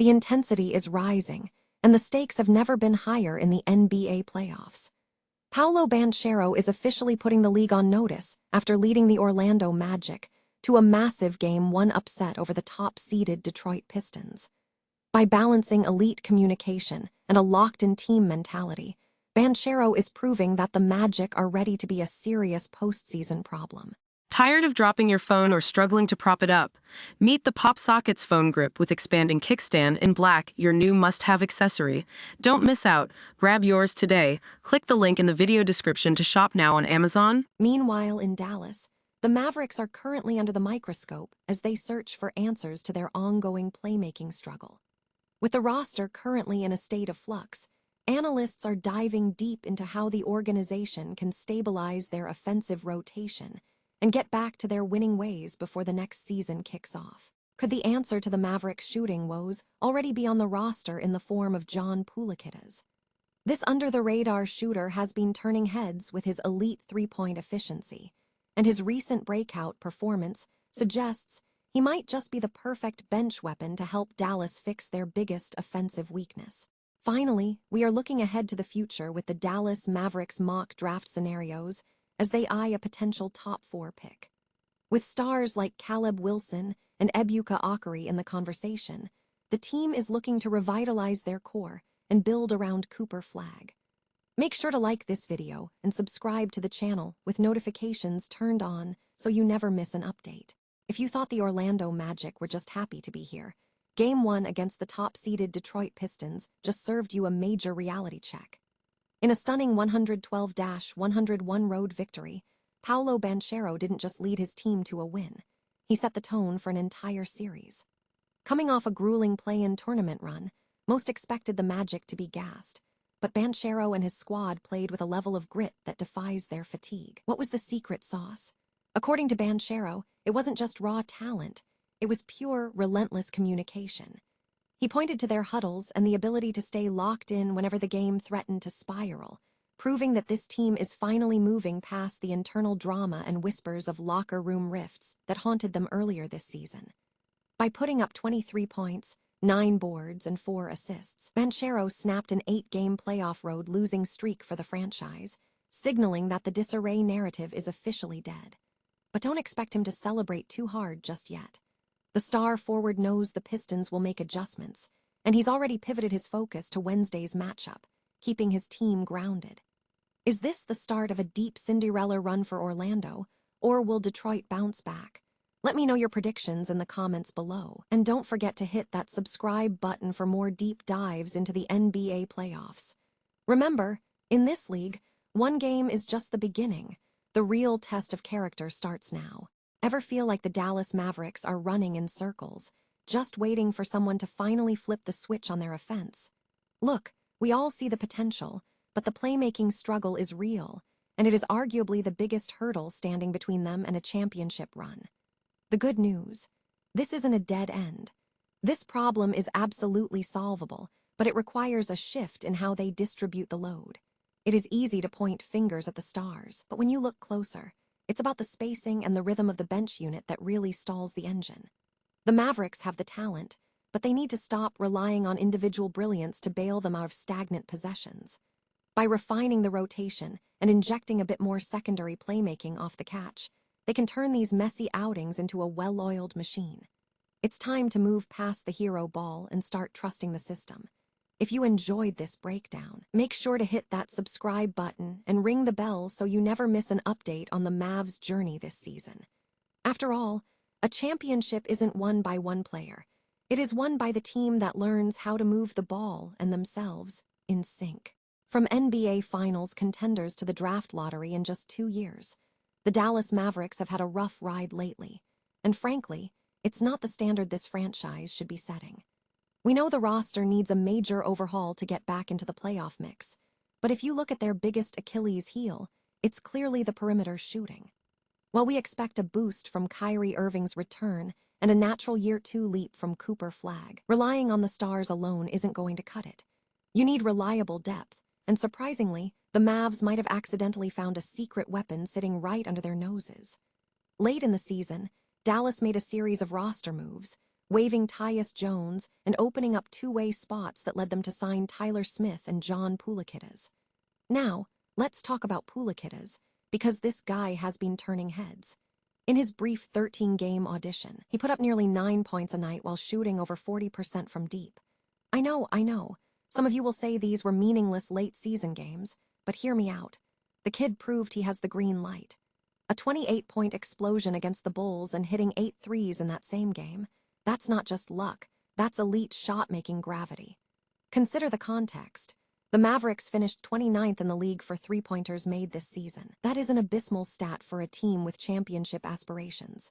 The intensity is rising, and the stakes have never been higher in the NBA playoffs. Paolo Banchero is officially putting the league on notice after leading the Orlando Magic to a massive Game 1 upset over the top-seeded Detroit Pistons. By balancing elite communication and a locked-in team mentality, Banchero is proving that the Magic are ready to be a serious postseason problem. Tired of dropping your phone or struggling to prop it up? Meet the Pop Sockets phone grip with expanding kickstand in black, your new must-have accessory. Don't miss out. Grab yours today. Click the link in the video description to shop now on Amazon. Meanwhile, in Dallas, the Mavericks are currently under the microscope as they search for answers to their ongoing playmaking struggle. With the roster currently in a state of flux, analysts are diving deep into how the organization can stabilize their offensive rotation and get back to their winning ways before the next season kicks off. Could the answer to the Mavericks' shooting woes already be on the roster in the form of John Poulakidas? This under-the-radar shooter has been turning heads with his elite three-point efficiency, and his recent breakout performance suggests he might just be the perfect bench weapon to help Dallas fix their biggest offensive weakness. Finally, we are looking ahead to the future with the Dallas Mavericks mock draft scenarios as they eye a potential top 4 pick. With stars like Caleb Wilson and Ebuka Okorie in the conversation, the team is looking to revitalize their core and build around Cooper Flag. Make sure to like this video and subscribe to the channel with notifications turned on so you never miss an update. If you thought the Orlando Magic were just happy to be here, Game 1 against the top-seeded Detroit Pistons just served you a major reality check. In a stunning 112-101 road victory, Paolo Banchero didn't just lead his team to a win. He set the tone for an entire series. Coming off a grueling play-in tournament run, most expected the Magic to be gassed, but Banchero and his squad played with a level of grit that defies their fatigue. What was the secret sauce? According to Banchero, it wasn't just raw talent, it was pure, relentless communication. He pointed to their huddles and the ability to stay locked in whenever the game threatened to spiral, proving that this team is finally moving past the internal drama and whispers of locker room rifts that haunted them earlier this season. By putting up 23 points, 9 boards, and 4 assists, Banchero snapped an 8-game playoff road losing streak for the franchise, signaling that the disarray narrative is officially dead. But don't expect him to celebrate too hard just yet. The star forward knows the Pistons will make adjustments, and he's already pivoted his focus to Wednesday's matchup, keeping his team grounded. Is this the start of a deep Cinderella run for Orlando, or will Detroit bounce back? Let me know your predictions in the comments below, and don't forget to hit that subscribe button for more deep dives into the NBA playoffs. Remember, in this league, one game is just the beginning. The real test of character starts now. Ever feel like the Dallas Mavericks are running in circles, just waiting for someone to finally flip the switch on their offense? Look, we all see the potential, but the playmaking struggle is real, and it is arguably the biggest hurdle standing between them and a championship run. The good news: this isn't a dead end. This problem is absolutely solvable, but it requires a shift in how they distribute the load. It is easy to point fingers at the stars, but when you look closer, it's about the spacing and the rhythm of the bench unit that really stalls the engine. The Mavericks have the talent, but they need to stop relying on individual brilliance to bail them out of stagnant possessions. By refining the rotation and injecting a bit more secondary playmaking off the catch, they can turn these messy outings into a well-oiled machine. It's time to move past the hero ball and start trusting the system. If you enjoyed this breakdown, make sure to hit that subscribe button and ring the bell so you never miss an update on the Mavs' journey this season. After all, a championship isn't won by one player. It is won by the team that learns how to move the ball and themselves in sync. From NBA Finals contenders to the draft lottery in just 2 years, the Dallas Mavericks have had a rough ride lately, and frankly, it's not the standard this franchise should be setting. We know the roster needs a major overhaul to get back into the playoff mix, but if you look at their biggest Achilles heel, it's clearly the perimeter shooting. While we expect a boost from Kyrie Irving's return and a natural year 2 leap from Cooper Flag, relying on the stars alone isn't going to cut it. You need reliable depth, and surprisingly, the Mavs might have accidentally found a secret weapon sitting right under their noses. Late in the season, Dallas made a series of roster moves, waiving Tyus Jones and opening up two-way spots that led them to sign Tyler Smith and John Poulakidas. Now, let's talk about Poulakidas, because this guy has been turning heads. In his brief 13-game audition, he put up nearly 9 points a night while shooting over 40% from deep. I know. Some of you will say these were meaningless late-season games, but hear me out. The kid proved he has the green light. A 28-point explosion against the Bulls and hitting 8 threes in that same game. That's not just luck, that's elite shot-making gravity. Consider the context. The Mavericks finished 29th in the league for three-pointers made this season. That is an abysmal stat for a team with championship aspirations.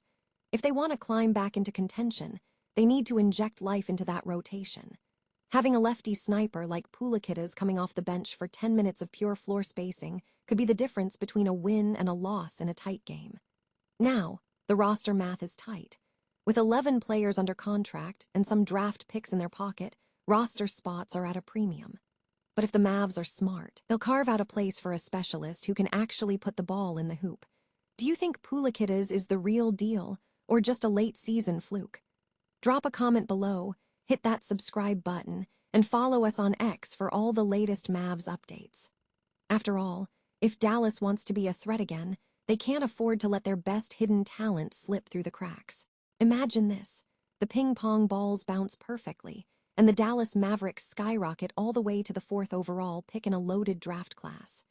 If they want to climb back into contention, they need to inject life into that rotation. Having a lefty sniper like Poulakidas coming off the bench for 10 minutes of pure floor spacing could be the difference between a win and a loss in a tight game. Now, the roster math is tight. With 11 players under contract and some draft picks in their pocket, roster spots are at a premium. But if the Mavs are smart, they'll carve out a place for a specialist who can actually put the ball in the hoop. Do you think Poulakidas is the real deal or just a late-season fluke? Drop a comment below, hit that subscribe button, and follow us on X for all the latest Mavs updates. After all, if Dallas wants to be a threat again, they can't afford to let their best hidden talent slip through the cracks. Imagine this. The ping-pong balls bounce perfectly, and the Dallas Mavericks skyrocket all the way to the 4th overall pick in a loaded draft class.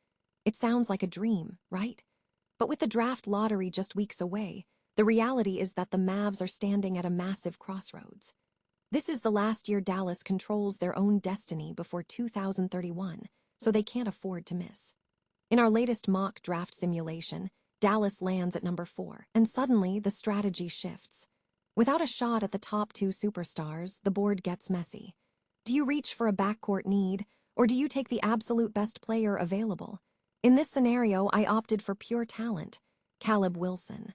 It sounds like a dream, right? But with the draft lottery just weeks away, the reality is that the Mavs are standing at a massive crossroads. This is the last year Dallas controls their own destiny before 2031, so they can't afford to miss. In our latest mock draft simulation, Dallas lands at number 4, and suddenly the strategy shifts. Without a shot at the top 2 superstars, the board gets messy. Do you reach for a backcourt need, or do you take the absolute best player available? In this scenario, I opted for pure talent, Caleb Wilson.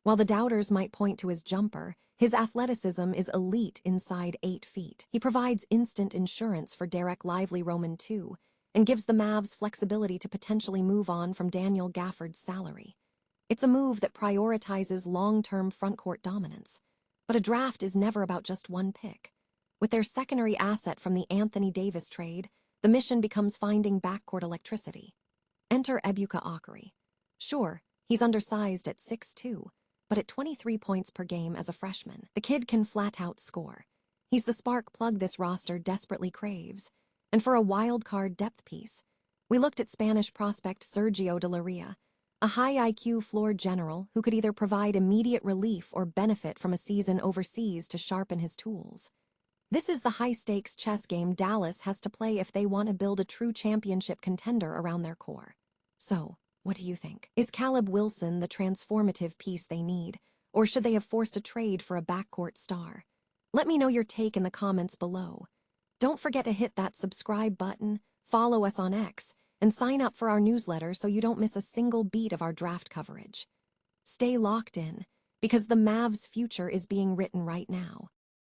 While the doubters might point to his jumper, his athleticism is elite inside 8 feet. He provides instant insurance for Derek Lively Roman II, and gives the Mavs flexibility to potentially move on from Daniel Gafford's salary. It's a move that prioritizes long-term frontcourt dominance. But a draft is never about just one pick. With their secondary asset from the Anthony Davis trade, the mission becomes finding backcourt electricity. Enter Ebuka Okorie. Sure, he's undersized at 6'2", but at 23 points per game as a freshman, the kid can flat-out score. He's the spark plug this roster desperately craves. And for a wild-card depth piece, we looked at Spanish prospect Sergio de la Ria, a high-IQ floor general who could either provide immediate relief or benefit from a season overseas to sharpen his tools. This is the high-stakes chess game Dallas has to play if they want to build a true championship contender around their core. So, what do you think? Is Caleb Wilson the transformative piece they need, or should they have forced a trade for a backcourt star? Let me know your take in the comments below. Don't forget to hit that subscribe button, follow us on X, and sign up for our newsletter so you don't miss a single beat of our draft coverage. Stay locked in, because the Mavs' future is being written right now.